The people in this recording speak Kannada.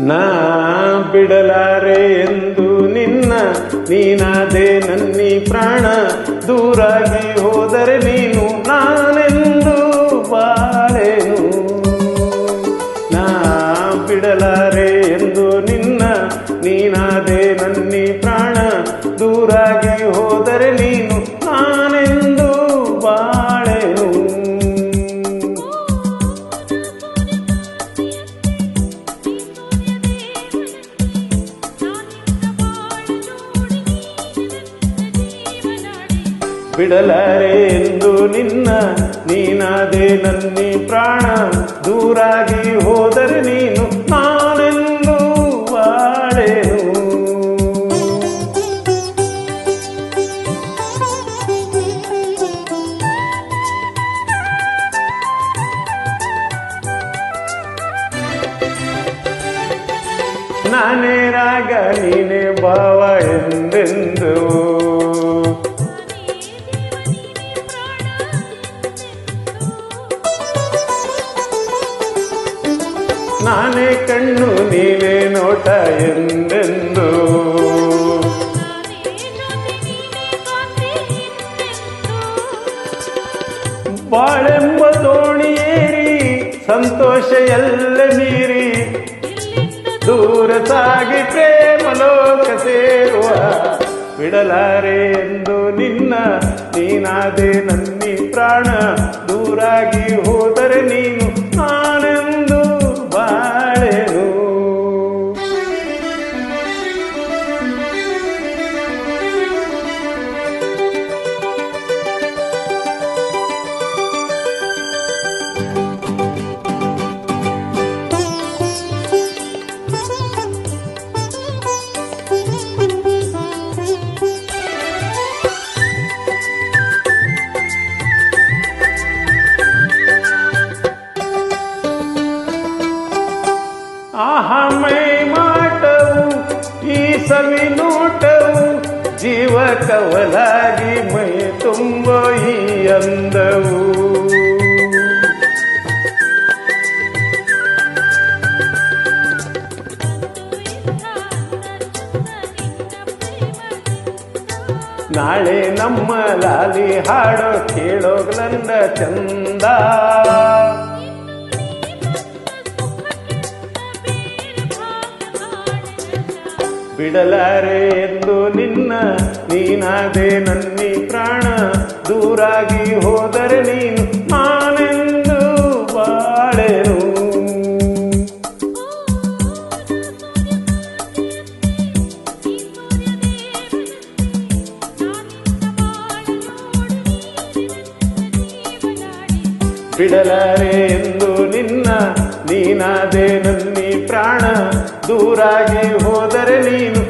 ನಾ ಬಿಡಲಾರೆ ಎಂದು ನಿನ್ನ, ನೀನಾದೆ ನನ್ನಿ ಪ್ರಾಣ. ದೂರಾಗಿ ಹೋದರೆ ನೀನು ನಾನೆಂದು ಬಾಳೆನು. ನಾ ಬಿಡಲಾರೆ ಎಂದು ನಿನ್ನ, ನೀನಾದೆ ನನ್ನಿ ಪ್ರಾಣ. ದೂರಾಗಿ ಹೋದರೆ ನೀನು ನಾನೆಂದು ಬಾಳೆನು. ಬಿಡಲಾರೆ ಎಂದು ನಿನ್ನ, ನೀನಾದೆ ನನ್ನಿ ಪ್ರಾಣ. ದೂರಾಗಿ ಹೋದರೆ ನೀನು ನಾನೆಂದು ಬಾಳೆನು. ನಾನೇ ರಾಗ ನೀನೇ ಭಾವ ಎಂದೆಂದು, ನಾನೇ ಕಣ್ಣು ನೀನೇ ನೋಟ ಎಂದೆಂದು. ಬಾಳೆಂಬ ದೋಣಿಯೇರಿ ಸಂತೋಷ ಎಲ್ಲ ಮೀರಿ, ದೂರ ಸಾಗಿ ಪ್ರೇಮ ಲೋಕ ಸೇರುವ. ಬಿಡಲಾರೆ ಎಂದು ನಿನ್ನ, ನೀನಾದೆ ನನ್ನಿ ಪ್ರಾಣ. ದೂರಾಗಿ ಹೋದರೆ ನೀನು ನಾನೆಂದು ಬಾಳೆನು. ಆಹಾ ಮೈ ಮಾಟವು ಈ ಸವಿ ನೋಟವು, ಜೀವ ಕವಲಾಗಿ ಮೈ ತುಂಬ ಈ ಅಂದವು. ನಾಳೆ ನಮ್ಮ ಲಾಲಿ ಹಾಡೋ ಕೇಳೋಗ್ಲಂದ ಚಂದ. ಬಿಡಲಾರೆ ಎಂದು ನಿನ್ನ, ನೀನಾದೆ ನನ್ನಿ ಪ್ರಾಣ. ದೂರಾಗಿ ಹೋದರೆ ನೀನು ನಾನೆಂದು ಬಾಳೆನು. ಬಿಡಲಾರೆ ಎಂದು ನಿನ್ನ, ನೀನಾದೆ ನನ್ನಿ ಪ್ರಾಣ. ದೂರಾಗಿ ಹೋದರೆ ನೀನು